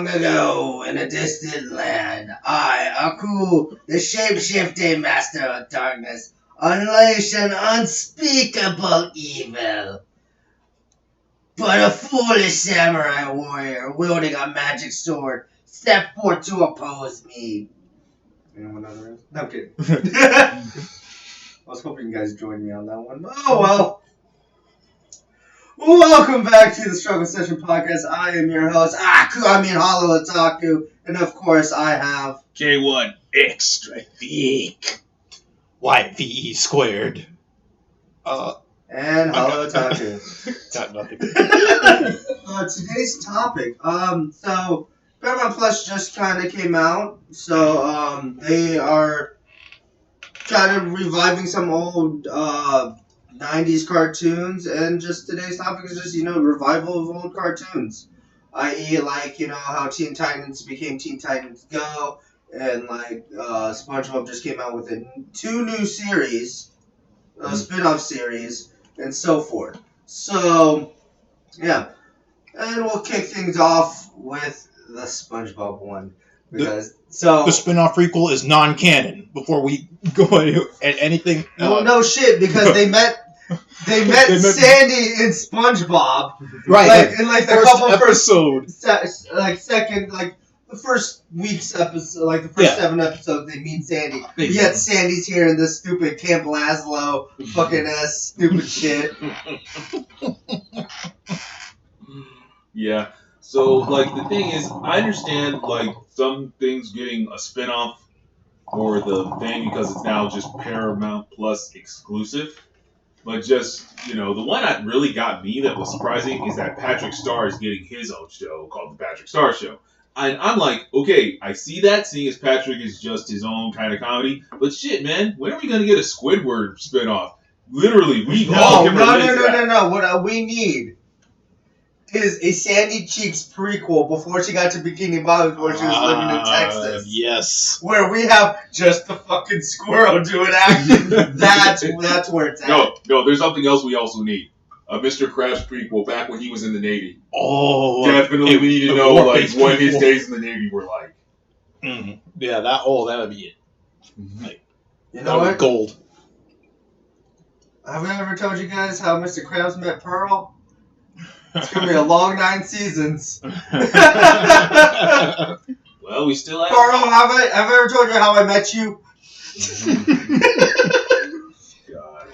Long ago, in a distant land, I, Aku, the shape-shifting master of darkness, unleashed an unspeakable evil. But a foolish samurai warrior wielding a magic sword stepped forth to oppose me. Anyone know the rest? No, I'm kidding. I was hoping you guys joined me on that one. Oh, well. Welcome back to the Struggle Session Podcast. I am your host, Hollow Otaku. And of course, I have K1 Extra Thick YVE squared. And Hollow Otaku. Got nothing. Today's topic. So Paramount Plus just kind of came out. So they are kind of reviving some old 90s cartoons, and just today's topic is just, revival of old cartoons. I.e., how Teen Titans became Teen Titans Go, and SpongeBob just came out with two new series, spin-off series, and so forth. So, yeah. And we'll kick things off with the SpongeBob one. Because the spin-off prequel is non-canon. Before we go into anything, no shit, because they met Sandy and SpongeBob, right? In the first week's episode, the first 7 episodes, they meet Sandy. Yet Sandy's here in this stupid Camp Lazlo fucking ass stupid shit. Yeah. So, the thing is, I understand, some things getting a spin-off for the thing because it's now just Paramount Plus exclusive. But just, the one that really got me that was surprising is that Patrick Star is getting his own show called The Patrick Star Show. And I'm like, okay, I see that, seeing as Patrick is just his own kind of comedy. But shit, man, when are we going to get a Squidward spin-off? Literally, No. What we need is a Sandy Cheeks prequel before she got to Bikini Bottom, where she was living in Texas. Yes. Where we have just the fucking squirrel doing action. That's where it's at. No, there's something else we also need. A Mr. Krabs prequel back when he was in the Navy. Oh. Definitely we need to know, what his days in the Navy were like. Mm-hmm. Yeah, that would be it. You know what? Gold. Have I ever told you guys how Mr. Krabs met Pearl? It's going to be a long 9 seasons. Well, we still have... Pearl, have I ever told you how I met you? God,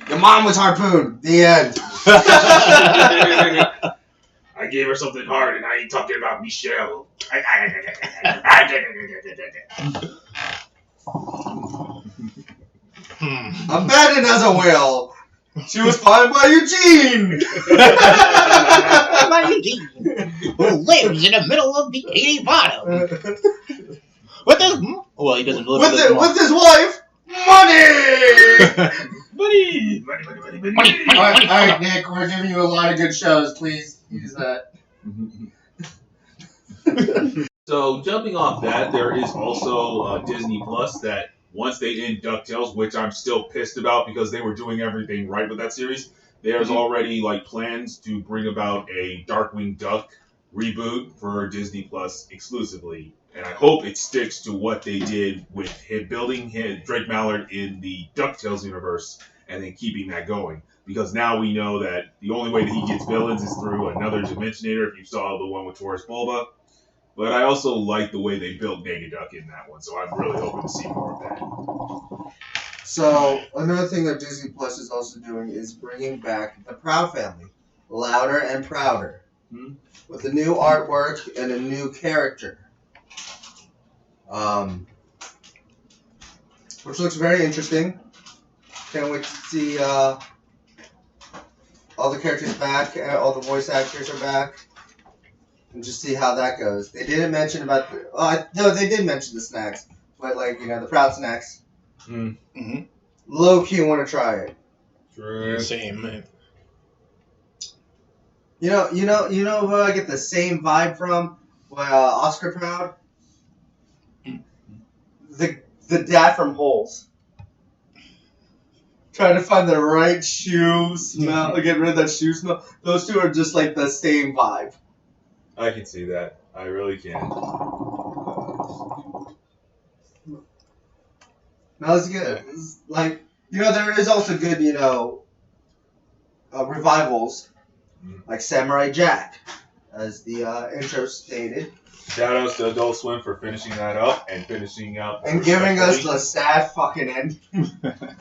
Your mom was Harpoon. The end. I gave her something hard, and I ain't talking about Michelle. I'm betting as a whale. She was found by Eugene! By Eugene, who lives in the middle of Bikini Bottom. What does... Well, he doesn't live with his wife, money! Money! Alright, Nick, we're giving you a lot of good shows. Please use that. So, jumping off that, there is also Disney Plus that once they end DuckTales, which I'm still pissed about because they were doing everything right with that series, there's already plans to bring about a Darkwing Duck reboot for Disney Plus exclusively. And I hope it sticks to what they did with him building Drake Mallard in the DuckTales universe and then keeping that going. Because now we know that the only way that he gets villains is through another Dimensionator, if you saw the one with Taurus Bulba. But I also like the way they built Negaduck in that one, so I'm really hoping to see more of that. So, another thing that Disney Plus is also doing is bringing back the Proud Family, Louder and Prouder, with a new artwork and a new character, which looks very interesting. Can't wait to see all the characters back, all the voice actors are back. And just see how that goes. They didn't mention about they did mention the snacks, but the Proud Snacks. Mm-hmm. Low key want to try it. Sure. Same, man. You know who I get the same vibe from? Oscar Proud. The dad from Holes. Trying to find the right shoe smell, get rid of that shoe smell. Those two are just the same vibe. I can see that. I really can. That was good. It's like, there is also good, revivals, like Samurai Jack, as the intro stated, Shout outs to Adult Swim for finishing that up and finishing up. and giving us the sad fucking end.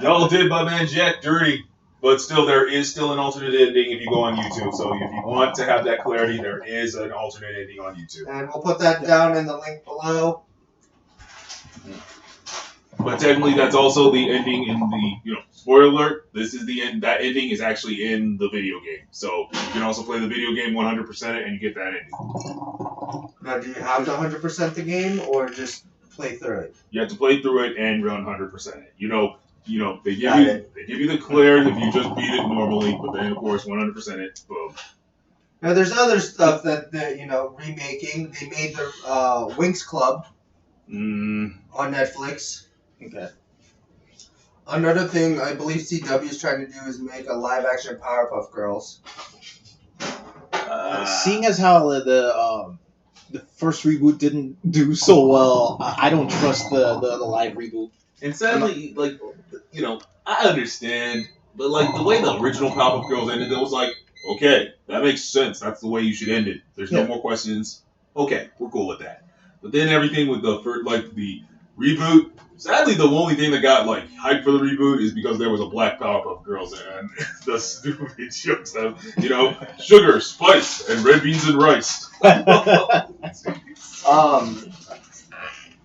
Y'all did my man Jack dirty, but still, there is still an alternate ending if you go on YouTube. So if you want to have that clarity, there is an alternate ending on YouTube. And we'll put that down in the link below. But technically, that's also the ending in the, spoiler alert, this is the end. That ending is actually in the video game. So you can also play the video game 100% it and you get that ending. Now, do you have to 100% the game, or just play through it? You have to play through it and run 100% it. They give Got you it. they give you the clear if you just beat it normally, but then of course 100% it, boom. Now, there's other stuff that they're, remaking. They made the Winx Club on Netflix. Okay. Another thing I believe CW is trying to do is make a live-action Powerpuff Girls. Seeing as how the first reboot didn't do so well, I don't trust the live reboot. And sadly, I understand, but the way the original Powerpuff Girls ended, it was like, okay, that makes sense. That's the way you should end it. There's no more questions. Okay, we're cool with that. But then everything with the reboot. Sadly, the only thing that got hype for the reboot is because there was a black Powerpuff Girls and the stupid jokes of sugar, spice, and red beans and rice.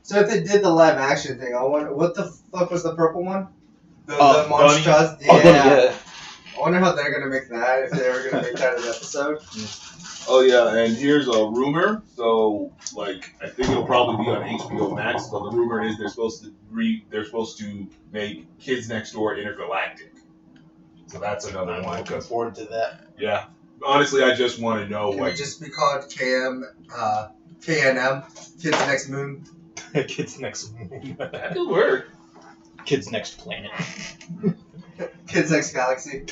So if they did the live action thing, I wonder what the fuck was the purple one? The Bunny. monstrosity. Oh, yeah. I wonder how they're gonna make that, if they're ever gonna make that an episode. Oh yeah, and here's a rumor. So I think it'll probably be on HBO Max. But the rumor is they're supposed to make Kids Next Door intergalactic. So that's another I'm one. looking forward to that. Yeah, honestly, I just want to know Can it just be called KNM, Kids Next Moon? Kids Next Moon. that could work. Kids Next Planet. Kids Next Galaxy.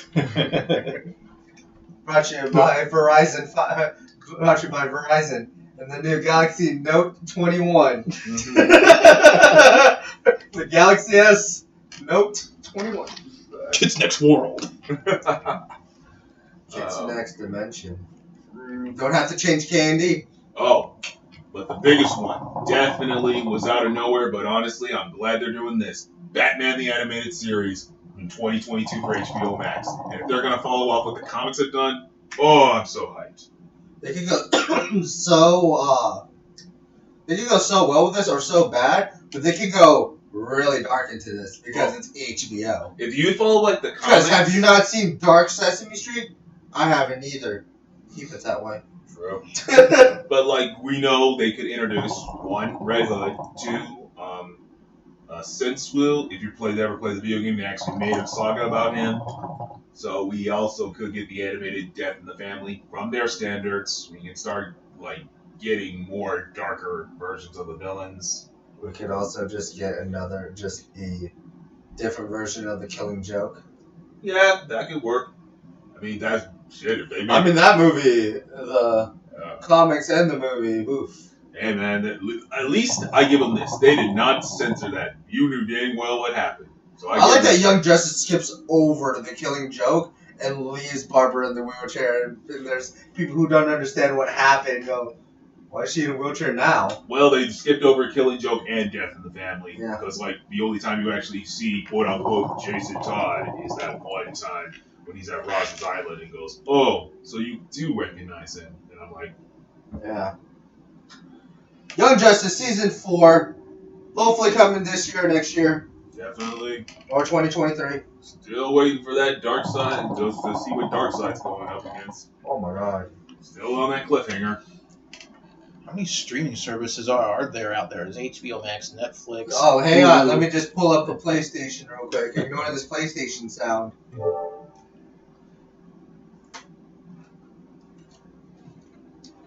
Brought to you by Verizon. Brought to you by Verizon and the new Galaxy Note 21. The Galaxy S Note 21. Kids Next World. Kids Next Dimension. Don't have to change candy. Oh, but the biggest one definitely was out of nowhere. But honestly, I'm glad they're doing this. Batman the Animated Series in 2022 for HBO Max. And if they're gonna follow up what the comics have done, oh, I'm so hyped. They could go they could go so well with this or so bad, but they could go really dark into this because it's HBO. If you follow the Because comics, have you not seen Dark Sesame Street? I haven't either. Keep it that way. True. But we know they could introduce one Red Hood, two Since Will. If you ever played the video game, they actually made a saga about him. So we also could get the animated Death in the Family from their standards. We can start getting more darker versions of the villains. We could also just get a different version of the Killing Joke. Yeah, that could work. I mean, that's shit. If they make, that movie, the comics and the movie, oof. Hey man, at least I give them this. They did not censor that. You knew dang well what happened. So I like that Young Justice skips over to the Killing Joke and leaves Barbara in the wheelchair, and there's people who don't understand what happened and go, why is she in a wheelchair now? Well, they skipped over Killing Joke and Death in the Family. Yeah. Because, the only time you actually see, quote-unquote, Jason Todd is that one time when he's at Ross's Island and goes, oh, so you do recognize him. And I'm like... Yeah. Young Justice Season 4, hopefully coming this year or next year. Definitely. Or 2023. Still waiting for that Dark Side, just to see what Dark Side's going up against. Oh my god. Still on that cliffhanger. How many streaming services are there out there? There's HBO Max, Netflix. Oh, hang on. Let me just pull up the PlayStation real quick. Ignore this PlayStation sound.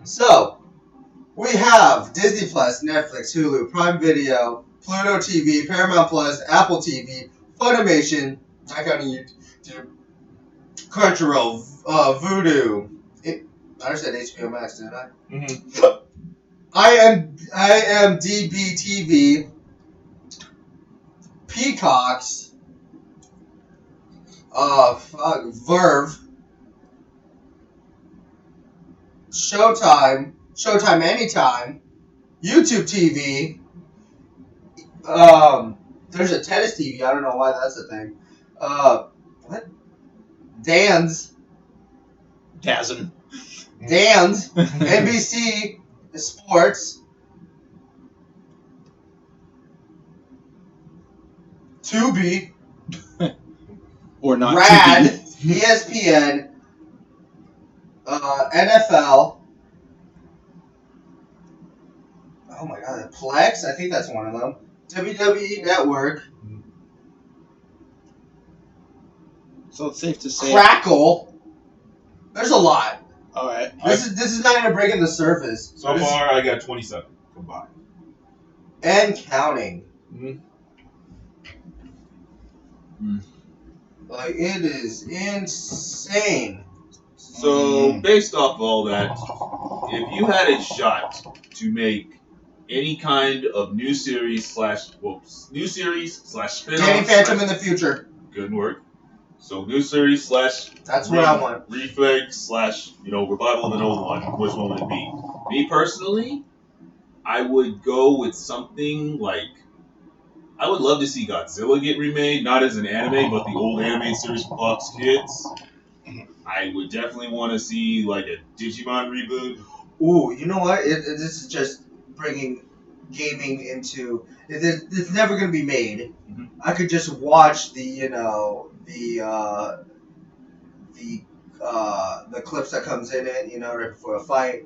So, we have Disney Plus, Netflix, Hulu, Prime Video, Pluto TV, Paramount Plus, Apple TV, Funimation, not counting YouTube, Crunchyroll, Vudu, I said HBO Max, didn't I? Mm-hmm. IMDb TV, Peacocks, Verve, Showtime Anytime, YouTube TV. There's a tennis TV. I don't know why that's a thing. What? Dan's, NBC Sports, Tubi, Or not. Rad, TV. ESPN, NFL. Oh my God, Plex. I think that's one of them. WWE Network, So it's safe to say. Crackle. There's a lot. All right. This is not even breaking the surface. So far, I got 27 combined. And counting. Mhm. Like, it is insane. So, based off all that, if you had a shot to make any kind of new series slash spin-off Danny Phantom in the future. good work. So new series slash That's what I want. refix slash revival of an old one. Which one would it be? Me personally, I would go with something like I would love to see Godzilla get remade, not as an anime, but the old anime series for Fox Kids. I would definitely want to see like a Digimon reboot. Ooh, you know what? This is just bringing gaming into. It's never gonna be made. Mm-hmm. I could just watch the clips that comes in it, right before a fight,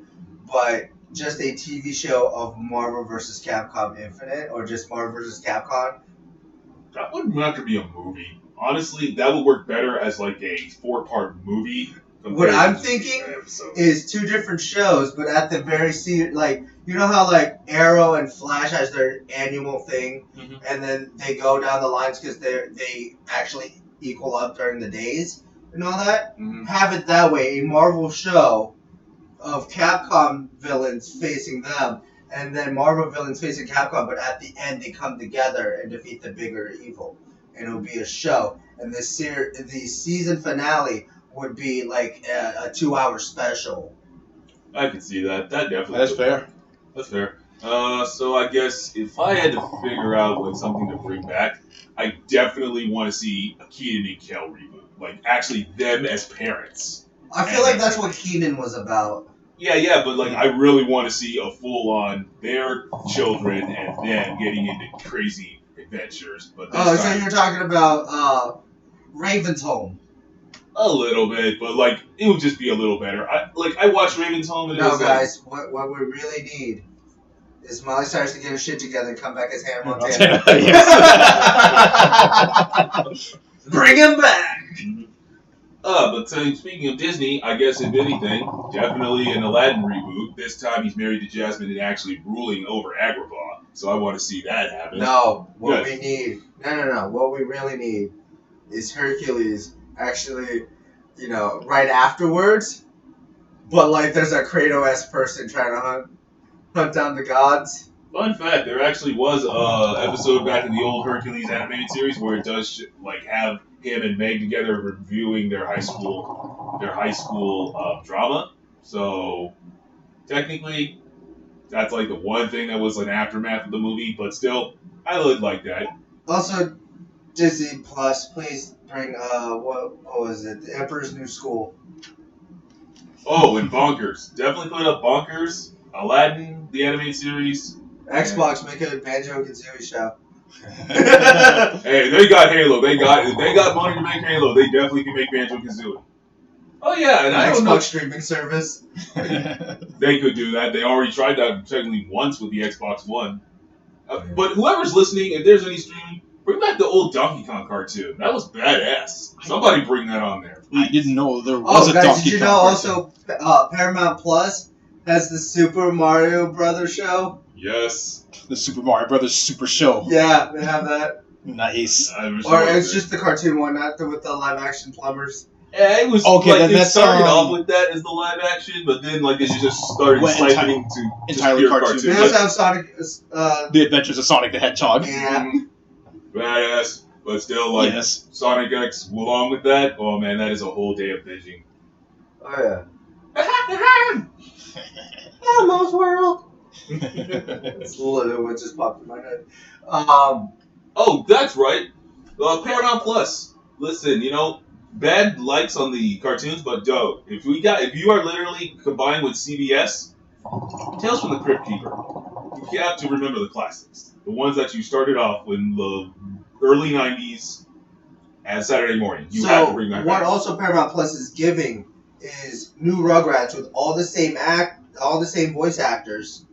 but just a TV show of Marvel vs. Capcom Infinite or just Marvel vs. Capcom. That wouldn't have to be a movie. Honestly, that would work better as like a 4-part movie. What I'm thinking is 2 different shows, but at the very you know how like Arrow and Flash has their annual thing, and then they go down the lines because they actually equal up during the days and all that. Have it that way, a Marvel show of Capcom villains facing them, and then Marvel villains facing Capcom, but at the end they come together and defeat the bigger evil, and it'll be a show. And the season finale would be like a 2-hour special. I could see that. That definitely. That's fair. That's fair. So I guess if I had to figure out like something to bring back, I definitely want to see a Keenan and Kel reboot. Like actually them as parents. I feel like that's what Keenan was about. Yeah, but like I really want to see a full-on their children and them getting into crazy adventures. But so you're talking about Raven's Home. A little bit, but like it would just be a little better. I watched Raven's Home and it was guys, what we really need is Miley Cyrus to get her shit together and come back as Hannah Montana. Bring him back. But speaking of Disney, I guess if anything, definitely an Aladdin reboot. This time he's married to Jasmine and actually ruling over Agrabah. So I want to see that happen. No, what we need. No. What we really need is Hercules actually, right afterwards. But like, there's a Kratos-esque person trying to hunt down the gods. Fun fact: there actually was a episode back in the old Hercules animated series where it does have him and Meg together reviewing their high school drama. So technically, that's like the one thing that was an aftermath of the movie. But still, I would like that. Also, Disney Plus, please bring what was it? The Emperor's New School. Oh, and Bonkers. Definitely put up Bonkers, Aladdin, the animated series. Xbox, make a Banjo-Kazooie show. Hey, they got Halo. They got money to make Halo. They definitely can make Banjo-Kazooie. Oh yeah, and I don't know. Xbox streaming service. They could do that. They already tried that technically once with the Xbox One. But whoever's listening, if there's any streaming, bring back the old Donkey Kong cartoon. That was badass. Somebody bring that on there. I didn't know there was a guys, Donkey did you know Kong also Paramount Plus has the Super Mario Brothers show? Yes. The Super Mario Brothers Super Show. Yeah, they have that. Nice. Or it's just the cartoon one, not with the live action plumbers. Yeah, it was Okay, like then it that's, started off with that as the live action, but then like it just started Well, siphoning to entirely pure cartoon. They also have Sonic. The Adventures of Sonic the Hedgehog. Yeah. Badass, but still like Yes. Sonic X along with that. Oh man, that is a whole day of binging. Oh yeah. Elmo's World. That's literally what just popped in my head. Oh, that's right. Paramount Plus. Listen, bad likes on the cartoons, but dope. If you are literally combined with CBS, Tales from the Crypt Keeper. You have to remember the classics, the ones that you started off in the early '90s as Saturday morning. You have to bring that what back. also Paramount Plus is giving is new Rugrats with all the same voice actors,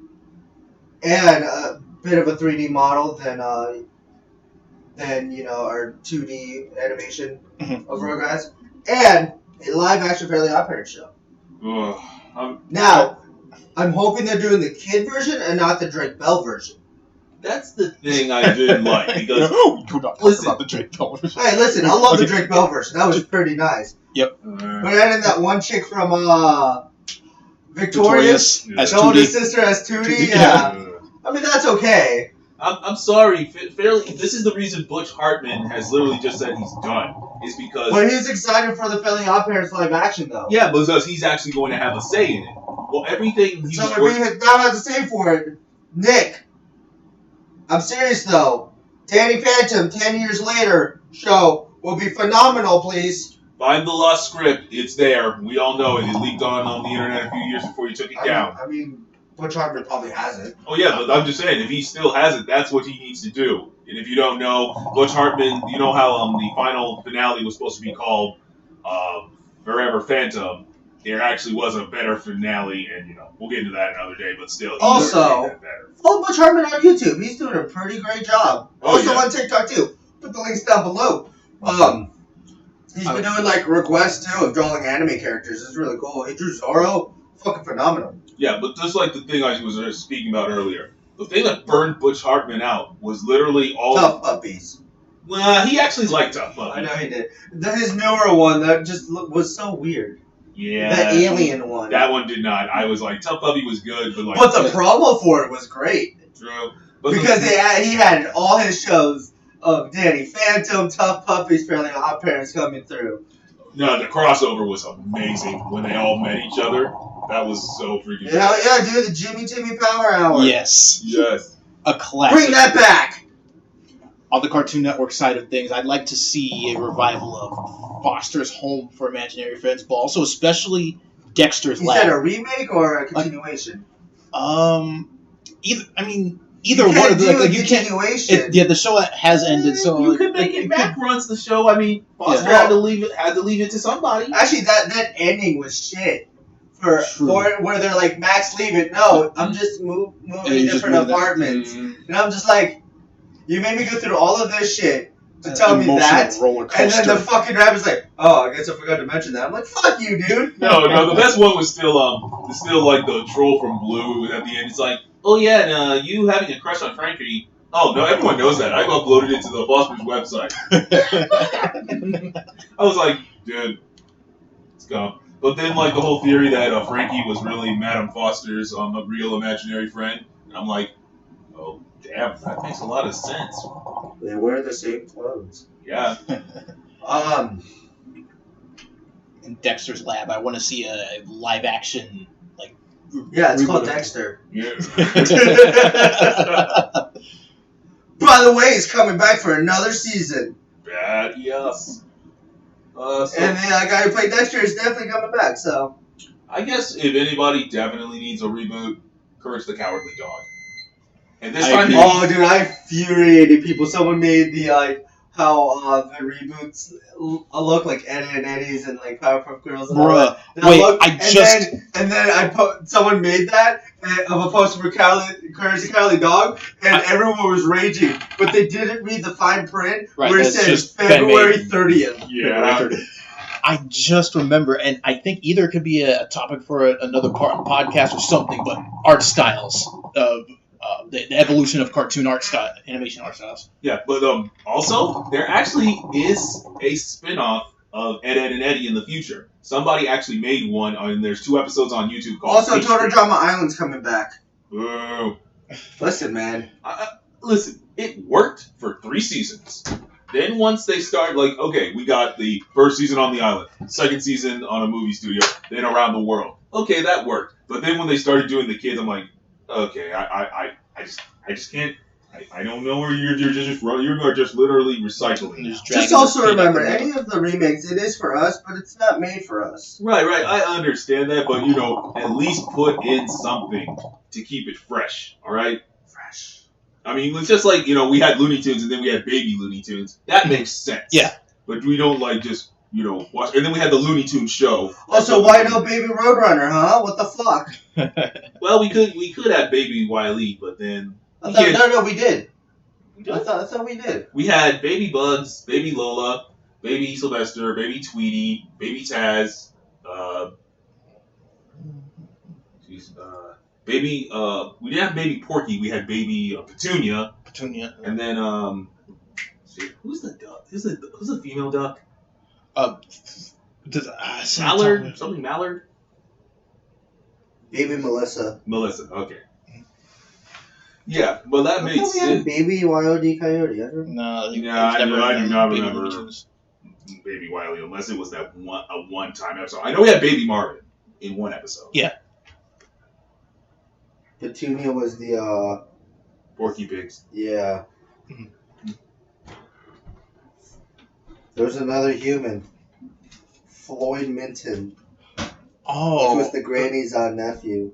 and a bit of a 3D model than our 2D animation of Rugrats, and a live action Fairly Odd Parents show. Now, I'm hoping they're doing the kid version and not the Drake Bell version. That's the thing I didn't like because Do not talk about the Drake Bell version. Hey, listen, I love the Drake Bell version. That was pretty nice. Yep. But then that one chick from Victorious, as the oldest 2D. sister as Tootie. Yeah. I mean, that's okay. I'm sorry. This is the reason Butch Hartman has literally just said he's done. Is because But he's excited for the Fairly Odd Parents live action, though. yeah, because he's actually going to have a say in it. Well, everything he So was we now have to say for it, Nick. I'm serious though. Danny Phantom, 10 years later, show will be phenomenal, please. find the lost script. It's there. We all know it. It leaked on the internet a few years before you took it down. I mean, Butch Hartman probably has it. Oh yeah, but I'm just saying, if he still has it, that's what he needs to do. And if you don't know, Butch Hartman, you know how the final finale was supposed to be called Forever Phantom. There actually was a better finale, and we'll get into that another day. But still, he Also- made that better. Follow Butch Hartman on YouTube. He's doing a pretty great job. Oh, Also yeah. on TikTok too. Put the links down below. He's been doing like requests too of drawing anime characters. It's really cool. He drew Zorro. Fucking phenomenal. Yeah, but just like the thing I was speaking about earlier, the thing that burned Butch Hartman out was literally all. Tough Puppies. Well, he actually liked Tough I Puppy. know he did. His newer one that just was so weird. Yeah. The alien one. That one did not. I was like, Tough Puppy was good, but like. But the promo for it was great. True. But Because he had all his shows of Danny Phantom, Tough Puppies, Fairly Odd Parents coming through. No, the crossover was amazing when they all met each other. That was so freaking Yeah, dude, the Jimmy Timmy Power Hour. Yes. Yes. A classic. Bring that back. On the Cartoon Network side of things, I'd like to see a revival of Foster's Home for Imaginary Friends, but also especially Dexter's Is Lab. that a remake or a continuation? Either one of the like you can't. continuation. The show has ended, so you like, could make like, it Mac runs the show. I mean, Foster Yeah. had to leave it to somebody. Actually, that ending was shit. For True. where they're like, Max, leave it. No, I'm just moving you just different moved that. apartments. And I'm just like, you made me go through all of this shit to tell me Emotional that. roller And coaster. then the fucking rabbit's like, oh, I guess I forgot to mention that. I'm like, fuck you, dude. No, the best one was still like the troll from Blue at the end. It's like, oh yeah, and you having a crush on Frankie. Oh no, everyone knows that. I've uploaded it to the Foster's website. I was like, dude, let's go. But then like the whole theory that Frankie was really Madame Foster's a real imaginary friend. And I'm like, oh damn, that makes a lot of sense. They wear the same clothes. Yeah. In Dexter's Lab, I want to see a live action like. Yeah, it's called reboot of- Dexter. Yeah. By the way, it's coming back for another season. Bad, yes. And the guy who played Dexter is definitely coming back, so. I guess if anybody definitely needs a reboot, Courage the Cowardly Dog. And this I time, agree. Oh, dude, I infuriated people. Someone made the, how the reboots look like Eddie and Eddie's and, like, Powerpuff Girls and all that. Bruh, And wait, looked- I just. And then someone made that of a poster for Courage the Cowardly Dog, and everyone was raging. But they didn't read the fine print Right, where it that's says just February fan-made. 30th. yeah. I just remember, and I think either it could be a topic for another podcast or something, but art styles of the evolution of cartoon art style, animation art styles. Yeah, but also, there actually is a spin-off of Ed, Ed, and Eddie in the future. Somebody actually made one, and there's 2 episodes on YouTube called. Also, Total Drama Island's coming back. Boo. Listen, man. Listen, it worked for 3 seasons. Then once they start, like, okay, we got the first season on the island, second season on a movie studio, then around the world. Okay, that worked. But then when they started doing the kids, I'm like, okay, I just can't. I don't know where you're just literally recycling. Just also remember, any of the remakes, it is for us, but it's not made for us. Right. I understand that, but at least put in something to keep it fresh. All right. Fresh. I mean, it's just like we had Looney Tunes and then we had Baby Looney Tunes. That makes sense. Yeah. But we don't just watch. And then we had the Looney Tunes show. Also, why no Baby Roadrunner, huh? What the fuck? Well, we could have Baby Wile-E, but then we did. I thought we did. We had Baby Bugs, Baby Lola, Baby Sylvester, Baby Tweety, Baby Taz, Baby. We didn't have Baby Porky. We had Baby Petunia. And then who's the duck? Who's the female duck? Mallard. Something Mallard. Baby Melissa. Okay. Yeah, but that makes sense. Baby Wile-E Coyote. I do not remember Baby Wile-E unless it was that one-time episode. I know we had Baby Marvin in one episode. Yeah. Petunia was the Porky Pigs. Yeah. There's another human, Floyd Minton. Oh. Which was the granny's nephew.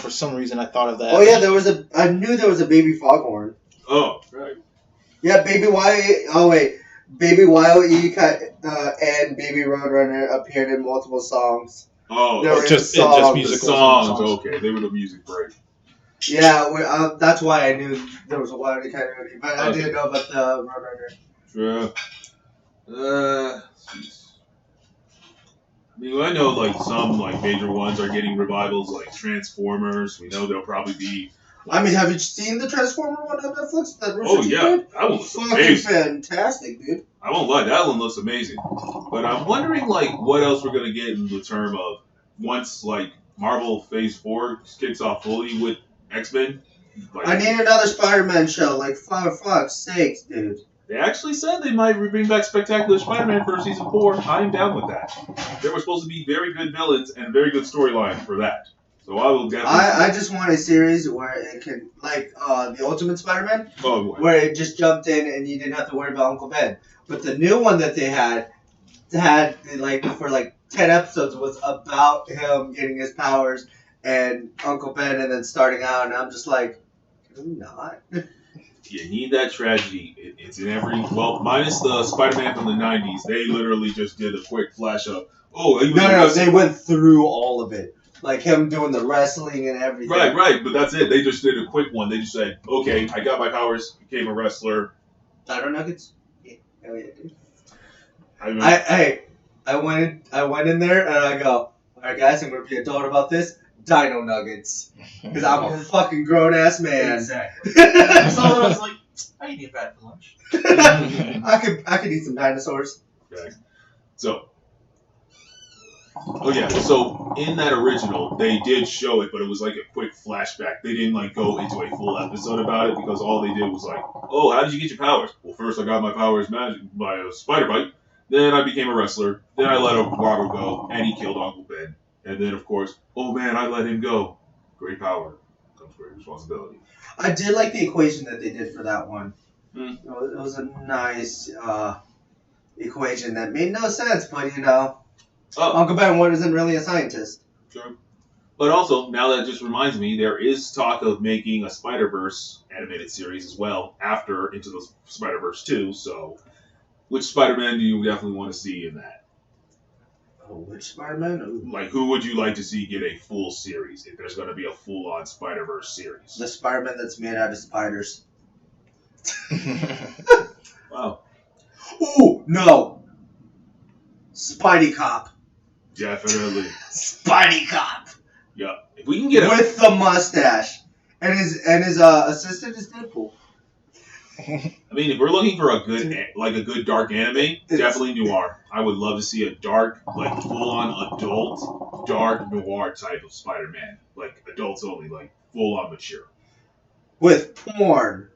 For some reason I thought of that. Oh yeah, I knew there was a Baby Foghorn. Oh, right. Yeah, Baby Wile-E. Oh wait, Baby Wile-E and Baby Roadrunner appeared in multiple songs. Oh, just musical songs. Okay, they were the music break. Yeah, that's why I knew there was a Wile-E Coyote, but I didn't know about the Roadrunner. Sure. I know some major ones are getting revivals, like Transformers. We know there'll probably be. Have you seen the Transformer one on Netflix? That yeah, that one looks amazing. Fantastic, dude. I won't lie, that one looks amazing. But I'm wondering what else we're gonna get in the term of once Marvel Phase 4 kicks off fully with X-Men. I need another Spider-Man show. For fuck's sakes, dude. They actually said they might bring back Spectacular Spider-Man for Season 4. I'm down with that. There were supposed to be very good villains and a very good storyline for that. So I will definitely... I just want a series where it could, the Ultimate Spider-Man, where it just jumped in and you didn't have to worry about Uncle Ben. But the new one that they had for 10 episodes was about him getting his powers and Uncle Ben and then starting out, and I'm just like, can we not? You need that tragedy. It's in every... Well, minus the Spider-Man from the 90s. They literally just did a quick flash up. No, they went through all of it. Him doing the wrestling and everything. Right, but that's it. They just did a quick one. They just said, okay, I got my powers, became a wrestler. Dino Nuggets? Yeah. Hell yeah, dude. I went in there and I go, alright guys, I'm going to be adult about this. Dino Nuggets. Because I'm a fucking grown-ass man. Exactly. So I was like, I eat that for lunch. I could eat some dinosaurs. Okay. So in that original, they did show it, but it was a quick flashback. They didn't go into a full episode about it because all they did was how did you get your powers? Well, first I got my powers magic by a spider bite. Then I became a wrestler. Then I let Robert go, and he killed Uncle Ben. And then, of course, oh man, I let him go. Great power comes great responsibility. I did like the equation that they did for that one. It was a nice equation that made no sense, but Uncle Ben wasn't really a scientist. Sure. But also, now that just reminds me, there is talk of making a Spider-Verse animated series as well after Into the Spider-Verse 2, so which Spider-Man do you definitely want to see in that? Which Spider-Man? Who would you like to see get a full series if there's going to be a full-on Spider-Verse series? The Spider-Man that's made out of spiders. Wow. Ooh, no. Spidey Cop. Definitely. Spidey Cop. Yeah. If we can get with the mustache. And his assistant is Deadpool. I mean, if we're looking for a good dark anime, definitely noir. I would love to see a dark, like full-on adult, dark noir type of Spider-Man, like adults only, like full-on mature. With porn.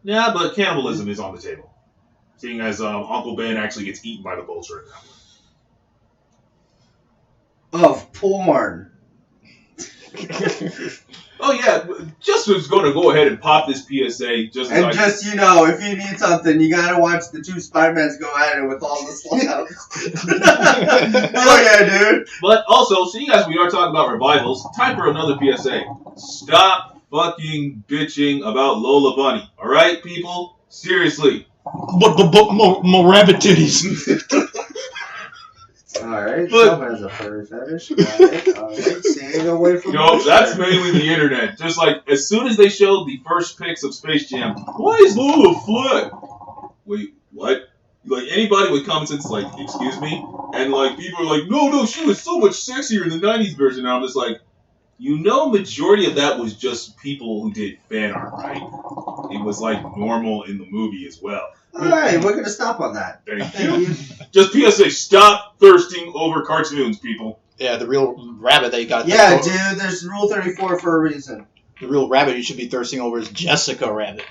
Yeah, but cannibalism is on the table, seeing as Uncle Ben actually gets eaten by the vulture in that one. Of porn. Oh yeah, just was going to go ahead and pop this PSA just as if you need something, you gotta watch the two Spider-Mans go at it with all the slaughter. Oh yeah, dude. But also, seeing as we are talking about revivals, time for another PSA. Stop fucking bitching about Lola Bunny, alright, people? Seriously. More rabbit titties. Alright, someone has a furry fetish. Alright, staying away from that's mainly the internet. Just like, as soon as they showed the first pics of Space Jam, why is Lola flat? Wait, what? Like, anybody with common sense is like, excuse me? And like, people are like, no, she was so much sexier in the 90s version. And I'm just like, majority of that was just people who did fan art, right? It was like normal in the movie as well. Alright, we're gonna stop on that. Thank you. Just PSA, stop thirsting over cartoons, people. Yeah, the real rabbit that you got. Yeah, dude, there's Rule 34 for a reason. The real rabbit you should be thirsting over is Jessica Rabbit.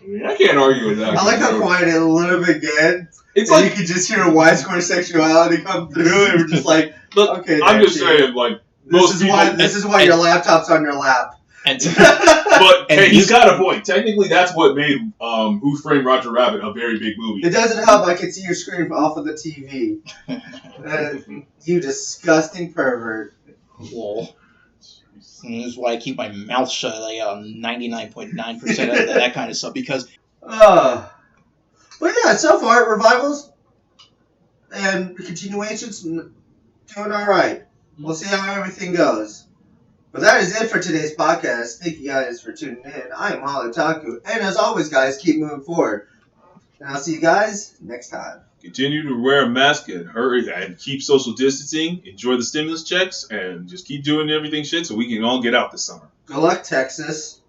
I can't argue with that. I like how quiet it a little bit gets. It's and like you can just hear widescore sexuality come through, and we're just like, look, okay. I'm just saying, like, this is why your laptop's on your lap. And but hey, he's got a point. Technically, that's what made Who Framed Roger Rabbit a very big movie. It doesn't help. I can see your screen off of the TV. You disgusting pervert. Lol. And this is why I keep my mouth shut, like 99.9% of that kind of stuff, because. But yeah, so far revivals and continuations doing all right. We'll see how everything goes. But that is it for today's podcast. Thank you guys for tuning in. I am Otaku, and as always, guys, keep moving forward. And I'll see you guys next time. Continue to wear a mask and hurry and keep social distancing. Enjoy the stimulus checks and just keep doing everything shit so we can all get out this summer. Good luck, Texas.